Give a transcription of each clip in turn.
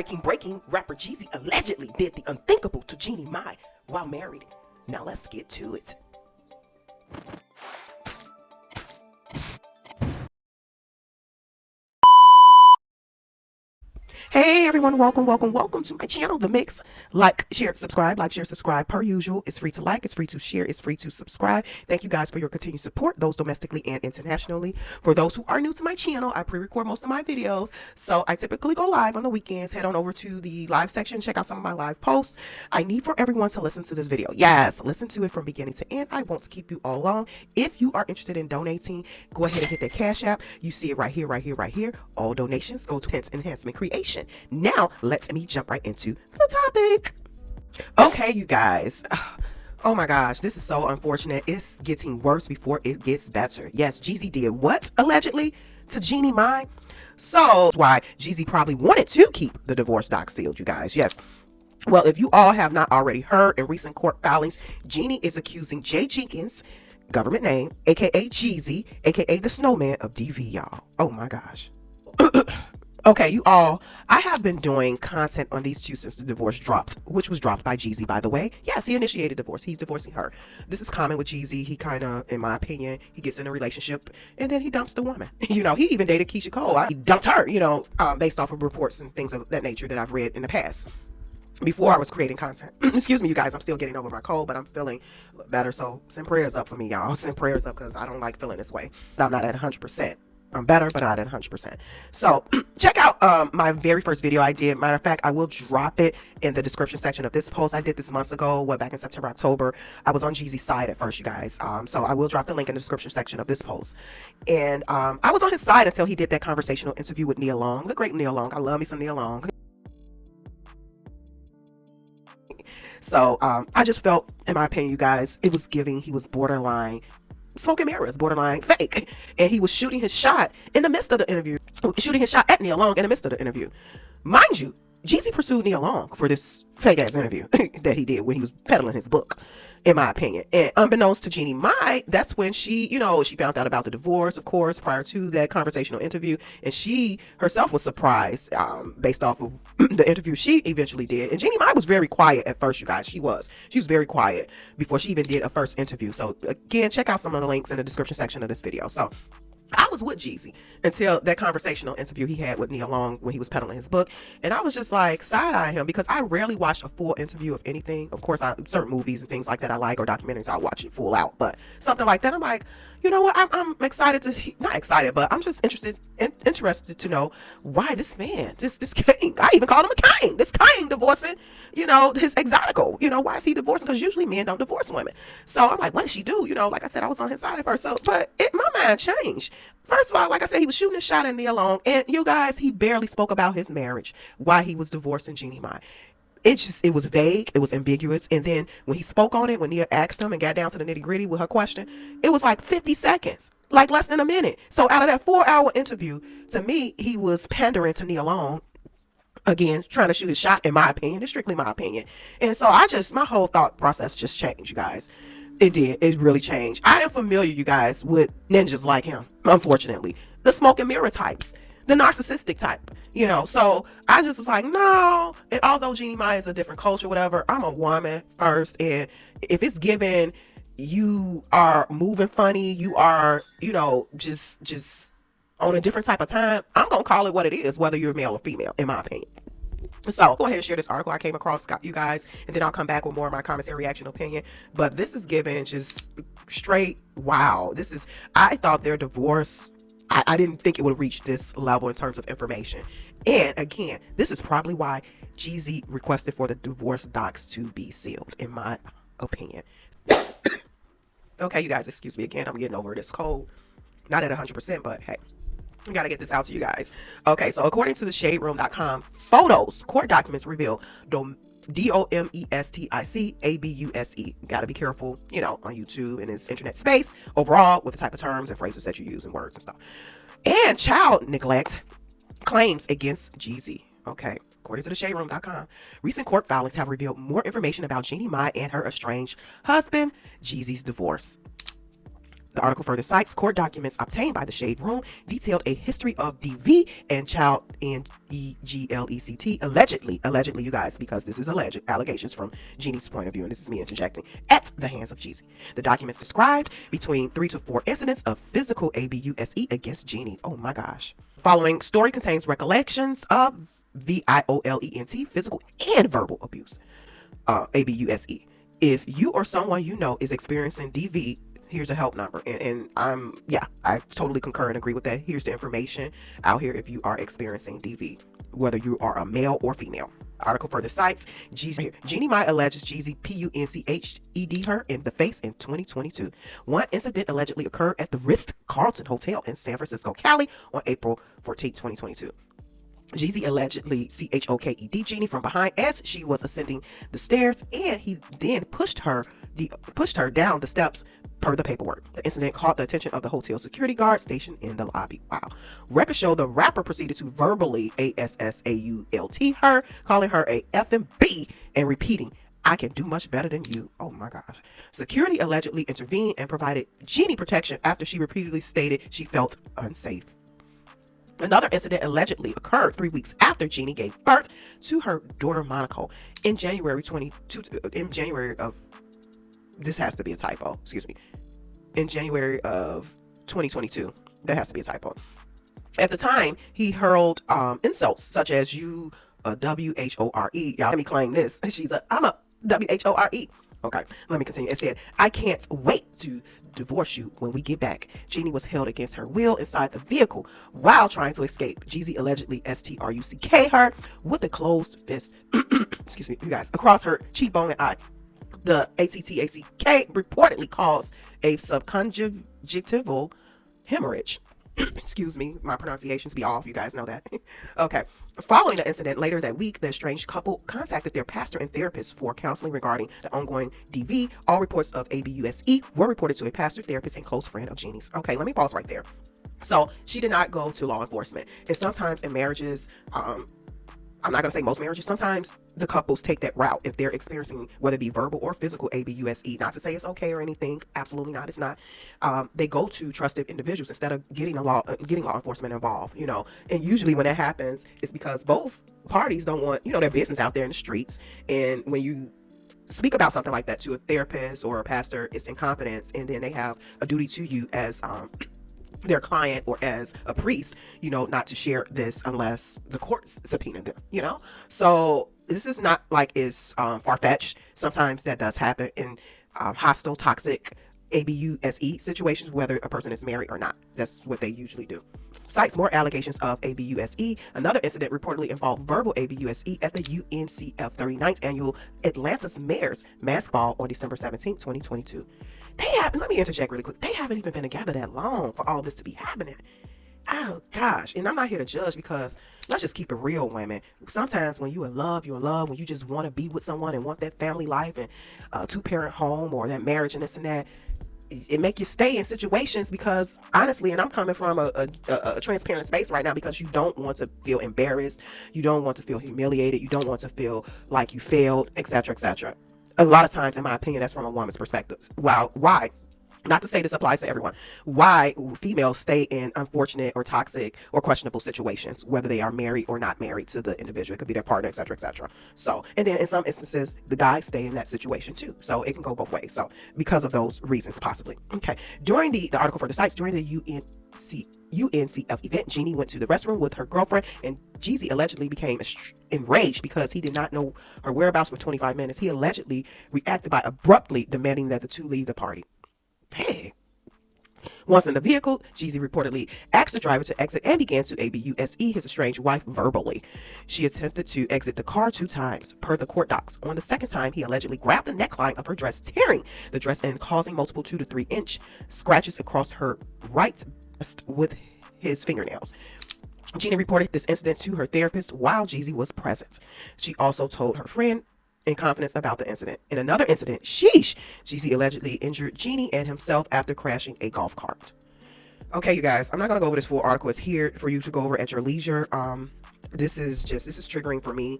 Breaking, rapper JEEZY allegedly did the unthinkable to JEANNIE MAI while married. Now let's get to it. Hey everyone, welcome to my channel, The Mix. Like, share, subscribe, per usual. It's free to like, it's free to share, it's free to subscribe. Thank you guys for your continued support, those domestically and internationally. For those who are new to my channel, I pre-record most of my videos, so I typically go live on the weekends. Head on over to the live section, check out some of my live posts. I need for everyone to listen to this video. Yes, listen to it from beginning to end. I won't keep you all long. If you are interested in donating, go ahead and hit that Cash App. You see it right here. All donations go to enhancement creation. Now, let me jump right into the topic. Okay, you guys. Oh my gosh, this is so unfortunate. It's getting worse before it gets better. Yes, JEEZY did what, allegedly, to JEANNIE MAI? So, that's why JEEZY probably wanted to keep the divorce docs sealed, you guys. Yes. Well, if you all have not already heard, in recent court filings, JEANNIE is accusing Jay Jenkins, government name, aka JEEZY, aka the Snowman, of DV, y'all. Oh my gosh. Okay, you all, I have been doing content on these two since the divorce dropped, which was dropped by JEEZY, by the way. Yes, he initiated divorce. He's divorcing her. This is common with JEEZY. He kind of, in my opinion, he gets in a relationship and then he dumps the woman. You know, he even dated Keisha Cole. He dumped her, you know, based off of reports and things of that nature that I've read in the past. Before I was creating content. Excuse me, you guys, I'm still getting over my cold, but I'm feeling better. So send prayers up for me, y'all. Send prayers up because I don't like feeling this way. I'm not at 100%. I'm better, but not at 100%. So check out my very first video I did. Matter of fact, I will drop it in the description section of this post. I did this months ago, back in September, October. I was on JEEZY's side at first, you guys. So I will drop the link in the description section of this post. And I was on his side until he did that conversational interview with Nia Long, the great Nia Long. I love me some Nia Long. So I just felt, in my opinion, you guys, it was giving, he was borderline smoke and mirrors, borderline fake, and he was shooting his shot in the midst of the interview, shooting his shot at Nia Long in the midst of the interview. Mind you, JEEZY pursued Nia Long for this fake ass interview that he did when he was peddling his book, in my opinion. And unbeknownst to JEANNIE MAI, that's when she, you know, she found out about the divorce, of course, prior to that conversational interview, and she herself was surprised based off of the interview she eventually did. And JEANNIE MAI was very quiet at first, you guys. She was very quiet before she even did a first interview. So again, check out some of the links in the description section of this video. So I was with JEEZY until that conversational interview he had with Nia Long when he was peddling his book. And I was just like side-eyeing him because I rarely watch a full interview of anything. Of course, certain movies and things like that I like, or documentaries, I'll watch it full out. But something like that, I'm like, you know what, I'm excited to, not excited, but I'm just interested to know why this man, this king, I even called him a king, this king divorcing, you know, his exotical, you know, why is he divorcing? Because usually men don't divorce women. So I'm like, what did she do? You know, like I said, I was on his side at first. So, but my mind changed. First of all, like I said, he was shooting a shot at Nia Long, and you guys, he barely spoke about his marriage, why he was divorcing JEANNIE MAI. It was vague, it was ambiguous, and then when he spoke on it, when Nia asked him and got down to the nitty-gritty with her question, it was like 50 seconds, like less than a minute. So out of that 4-hour interview, to me, he was pandering to Nia Long, again, trying to shoot his shot, in my opinion. It's strictly my opinion. And so my whole thought process just changed, you guys. It did. It really changed. I am familiar, you guys, with ninjas like him, unfortunately. The smoke and mirror types. The narcissistic type, you know. So I just was like, no. And although JEANNIE MAI is a different culture, whatever, I'm a woman first. And if it's given, you are moving funny, you are, you know, just on a different type of time, I'm going to call it what it is, whether you're male or female, in my opinion. So go ahead and share this article I came across, you guys, and then I'll come back with more of my comments and reaction opinion. But this is given just straight, wow. I thought their divorce, I didn't think it would reach this level in terms of information. And again, this is probably why JEEZY requested for the divorce docs to be sealed, in my opinion. Okay, you guys, excuse me again. I'm getting over this cold. Not at 100%, but hey. I gotta get this out to you guys. Okay, so according to the shaderoom.com, photos, court documents reveal DOMESTICABUSE. Gotta be careful, you know, on YouTube and this internet space overall with the type of terms and phrases that you use and words and stuff. And child neglect claims against JEEZY. Okay, according to the shaderoom.com, recent court filings have revealed more information about JEANNIE MAI and her estranged husband, JEEZY's divorce. The article further cites court documents obtained by the Shade Room detailed a history of DV and child neglect allegedly, you guys, because this is alleged allegations from Jeannie's point of view, and this is me interjecting, at the hands of Jeezy. The documents described between 3 to 4 incidents of physical abuse against Jeannie. Oh my gosh. Following story contains recollections of violent physical and verbal abuse, abuse. If you or someone you know is experiencing DV, here's a help number. And I totally concur and agree with that. Here's the information out here if you are experiencing DV, whether you are a male or female. Article further cites Jeannie Mai alleges Jeezy punched her in the face in 2022. One incident allegedly occurred at the Ritz-Carlton Hotel in San Francisco, Cali on April 14, 2022. Jeezy allegedly choked Jeannie from behind as she was ascending the stairs, and he then pushed her down the steps per the paperwork. The incident caught the attention of the hotel security guard stationed in the lobby. Wow. Records show the rapper proceeded to verbally assault her, calling her a effing B and repeating, "I can do much better than you." Oh my gosh. Security allegedly intervened and provided Jeannie protection after she repeatedly stated she felt unsafe. Another incident allegedly occurred 3 weeks after Jeannie gave birth to her daughter Monaco in January of, this has to be a typo, excuse me, in January of 2022. That has to be a typo. At the time, he hurled insults such as "you a WHORE." Y'all let me claim this. I'm a WHORE. Okay, let me continue. It said, "I can't wait to divorce you when we get back." Jeannie was held against her will inside the vehicle while trying to escape. Jeezy allegedly struck her with a closed fist, excuse me, you guys, across her cheekbone and eye. The ACCACK reportedly caused a subconjunctival hemorrhage. Excuse me, my pronunciations be off. You guys know that. Okay. Following the incident later that week, the estranged couple contacted their pastor and therapist for counseling regarding the ongoing DV. All reports of abuse were reported to a pastor, therapist, and close friend of Jeannie's. Okay, let me pause right there. So she did not go to law enforcement. And sometimes in marriages, I'm not going to say most marriages, sometimes the couples take that route if they're experiencing whether it be verbal or physical abuse. Not to say it's okay or anything, absolutely not, it's not. They go to trusted individuals instead of getting law enforcement involved, you know. And usually when that happens, it's because both parties don't want, you know, their business out there in the streets. And when you speak about something like that to a therapist or a pastor, it's in confidence, and then they have a duty to you as their client or as a priest, you know, not to share this unless the courts subpoena them, you know. So this is not like it's far-fetched. Sometimes that does happen in hostile, toxic abuse situations, whether a person is married or not. That's what they usually do. Cites more allegations of abuse. Another incident reportedly involved verbal abuse at the UNCF 39th annual Atlanta's Mayor's Mask Ball on December 17, 2022. Let me interject really quick. They haven't even been together that long for all this to be happening. Oh gosh. And I'm not here to judge, because let's just keep it real, women. Sometimes when you're in love, when you just want to be with someone and want that family life and a 2-parent home or that marriage and this and that, it make you stay in situations because honestly, and I'm coming from a transparent space right now, because you don't want to feel embarrassed, you don't want to feel humiliated, you don't want to feel like you failed, etc., etc. A lot of times, in my opinion, that's from a woman's perspective. Wow, why? Not to say this applies to everyone. Why females stay in unfortunate or toxic or questionable situations, whether they are married or not married to the individual. It could be their partner, etc., etc. So, and then in some instances, the guys stay in that situation too. So it can go both ways. So because of those reasons, possibly. Okay. During the article for the sites, during the UNCF event, Jeannie went to the restroom with her girlfriend, and Jeezy allegedly became enraged because he did not know her whereabouts for 25 minutes. He allegedly reacted by abruptly demanding that the two leave the party. Hey. Once in the vehicle, Jeezy reportedly asked the driver to exit and began to abuse his estranged wife verbally. She attempted to exit the car 2 times, per the court docs. On the second time, he allegedly grabbed the neckline of her dress, tearing the dress and causing multiple 2 to 3 inch scratches across her right breast with his fingernails. Jeannie reported this incident to her therapist while Jeezy was present. She also told her friend in confidence about the incident. In another incident, Jeezy allegedly injured Jeannie and himself after crashing a golf cart. Okay, you guys, I'm not going to go over this full article. It's here for you to go over at your leisure. This is triggering for me.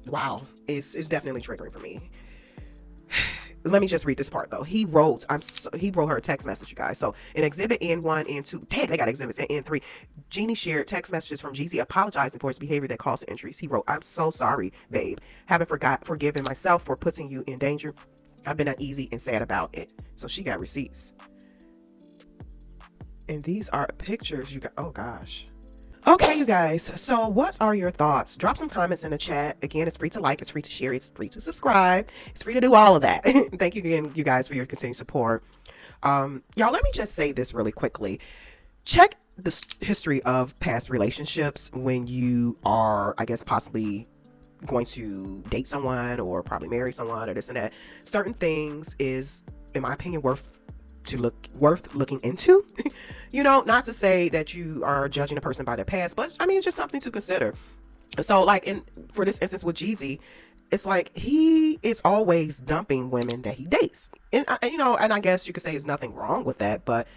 Wow, it's definitely triggering for me. let me just read this part though. He wrote, he wrote her a text message, you guys. So in exhibit N1, N2, dang, they got exhibits in N3. Jeannie shared text messages from Jeezy apologizing for his behavior that caused injuries. He wrote, "I'm so sorry, babe. Haven't forgiven myself for putting you in danger. I've been uneasy and sad about it." So she got receipts. And these are pictures you got. Oh gosh. Okay, you guys, so what are your thoughts? Drop some comments in the chat. Again, it's free to like, it's free to share, it's free to subscribe, it's free to do all of that. Thank you again, you guys, for your continued support. Y'all, let me just say this really quickly. Check the history of past relationships when you are, I guess, possibly going to date someone or probably marry someone or this and that. Certain things is, in my opinion, worth looking into. You know, not to say that you are judging a person by their past, but I mean, it's just something to consider. So like for this instance with Jeezy, it's like he is always dumping women that he dates, and you know, and I guess you could say there's nothing wrong with that, but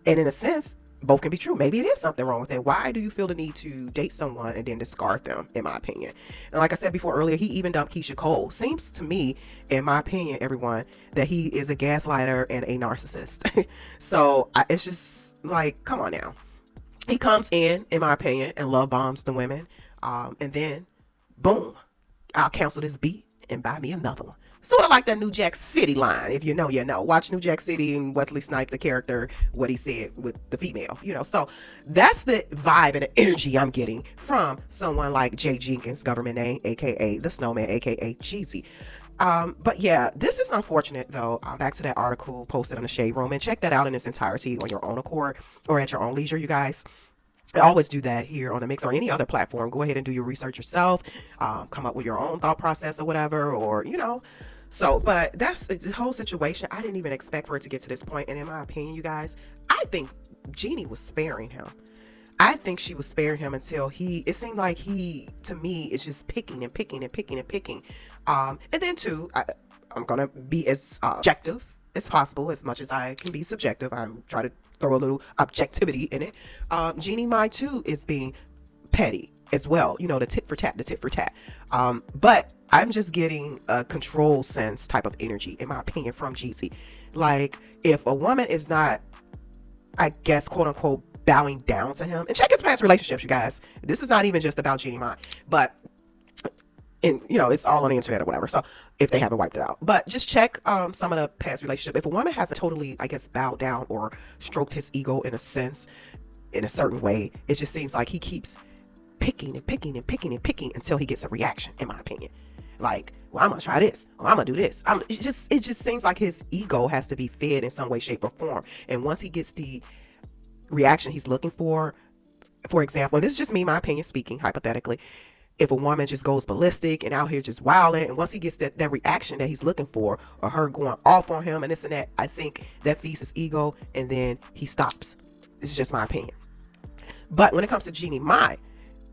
and in a sense, both can be true. Maybe it is something wrong with it. Why do you feel the need to date someone and then discard them, in my opinion? And like I said before earlier, he even dumped Keisha Cole. Seems to me, in my opinion, everyone, that he is a gaslighter and a narcissist. So it's just like, come on now. He comes in my opinion, and love bombs the women. And then, boom, I'll cancel this beat and buy me another one. Sort of like that New Jack City line. If you know, you know. Watch New Jack City and Wesley Snipes, the character, what he said with the female, you know. So that's the vibe and the energy I'm getting from someone like Jay Jenkins, government name, aka the Snowman, aka Jeezy. But yeah, this is unfortunate though. Back to that article posted on the Shade Room, and check that out in its entirety on your own accord or at your own leisure, you guys. I always do that here on the Mix or any other platform. Go ahead and do your research yourself, come up with your own thought process or whatever, or you know. So, but that's the whole situation. I didn't even expect for it to get to this point. And in my opinion, you guys, I think Jeannie was sparing him. I think she was sparing him until it seemed like he, to me, is just picking and picking and picking and picking. And then too, I'm going to be as objective as possible, as much as I can be subjective. I'm trying to throw a little objectivity in it. Jeannie Mai too is being petty as well, you know, the tit for tat. But I'm just getting a control sense type of energy, in my opinion, from Jeezy. Like, if a woman is not, I guess, quote unquote, bowing down to him, and check his past relationships, you guys. This is not even just about Jeannie Mai, but and you know, it's all on the internet or whatever, so if they haven't wiped it out, but just check some of the past relationship. If a woman has a totally, I guess, bowed down or stroked his ego in a sense, in a certain way, it just seems like he keeps picking and picking and picking and picking until he gets a reaction, in my opinion. Like, well, I'm gonna try this, or I'm gonna do this. It just seems like his ego has to be fed in some way, shape, or form. And once he gets the reaction he's looking for example, and this is just me, my opinion speaking, hypothetically, if a woman just goes ballistic and out here just wilding, and once he gets that reaction that he's looking for, or her going off on him and this and that, I think that feeds his ego, and then he stops. This is just my opinion. But when it comes to Jeannie Mai,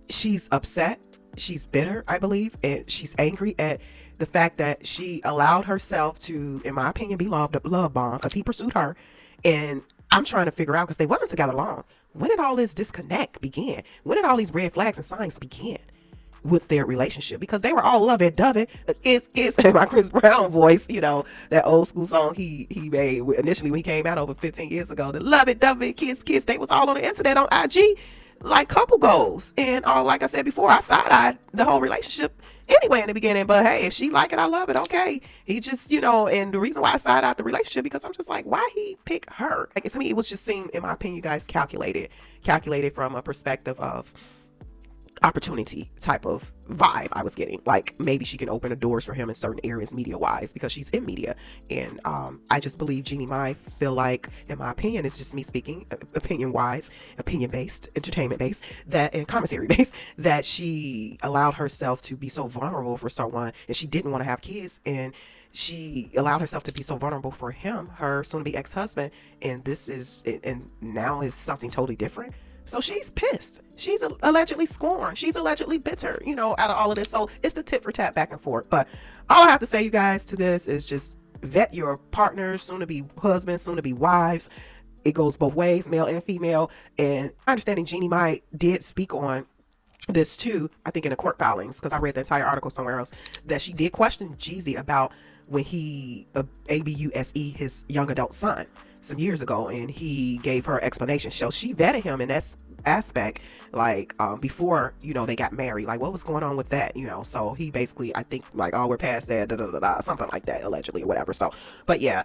she's upset, she's bitter, I believe, and she's angry at the fact that she allowed herself to, in my opinion, be love bombed, because he pursued her. And I'm trying to figure out, because they wasn't together long, when did all this disconnect begin? When did all these red flags and signs begin with their relationship? Because they were all lovey-dovey, kiss, my Chris Brown voice, you know, that old school song he made initially when he came out over 15 years ago, the lovey-dovey, kiss, they was all on the internet on IG like couple goals. And like I said before, I side-eyed the whole relationship anyway in the beginning, but hey, if she like it, I love it, okay. He just, you know, and the reason why I side-eyed the relationship, because I'm just like, why he pick her? Like, to me, it was just seemed, in my opinion, you guys, calculated from a perspective of opportunity type of vibe I was getting. Like, maybe she can open the doors for him in certain areas media wise, because she's in media. And I just believe Jeannie Mai feel like, in my opinion, it's just me speaking, opinion wise, opinion based, entertainment based, that, and commentary based, that she allowed herself to be so vulnerable for someone, and she didn't want to have kids, and she allowed herself to be so vulnerable for him, her soon-to-be ex-husband, and now is something totally different. So she's pissed. She's allegedly scorned. She's allegedly bitter, you know, out of all of this. So it's the tit for tat back and forth. But all I have to say, you guys, to this is just vet your partners, soon to be husbands, soon to be wives. It goes both ways, male and female. And understanding Jeannie Mai did speak on this too, I think in the court filings, because I read the entire article somewhere else, that she did question Jeezy about when he abuse his young adult son some years ago, and he gave her explanation. So she vetted him in that aspect, like before, they got married, like what was going on with that, so he basically, I think, like, oh, we're past that, something like that, allegedly, or whatever. So, but yeah,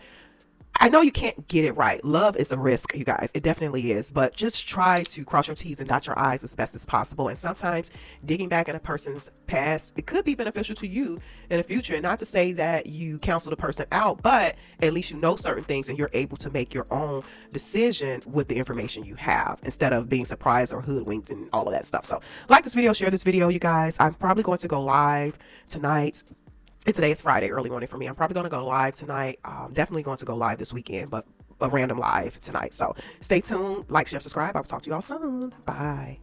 I know you can't get it right. Love is a risk, you guys. It definitely is. But just try to cross your T's and dot your I's as best as possible. And sometimes digging back in a person's past, it could be beneficial to you in the future. And not to say that you counsel the person out, but at least you know certain things and you're able to make your own decision with the information you have, instead of being surprised or hoodwinked and all of that stuff. So like this video, share this video, you guys. I'm probably going to go live tonight. And today is Friday, early morning for me. I'm probably going to go live tonight. Definitely going to go live this weekend, but a random live tonight. So stay tuned, like, share, subscribe. I'll talk to you all soon. Bye.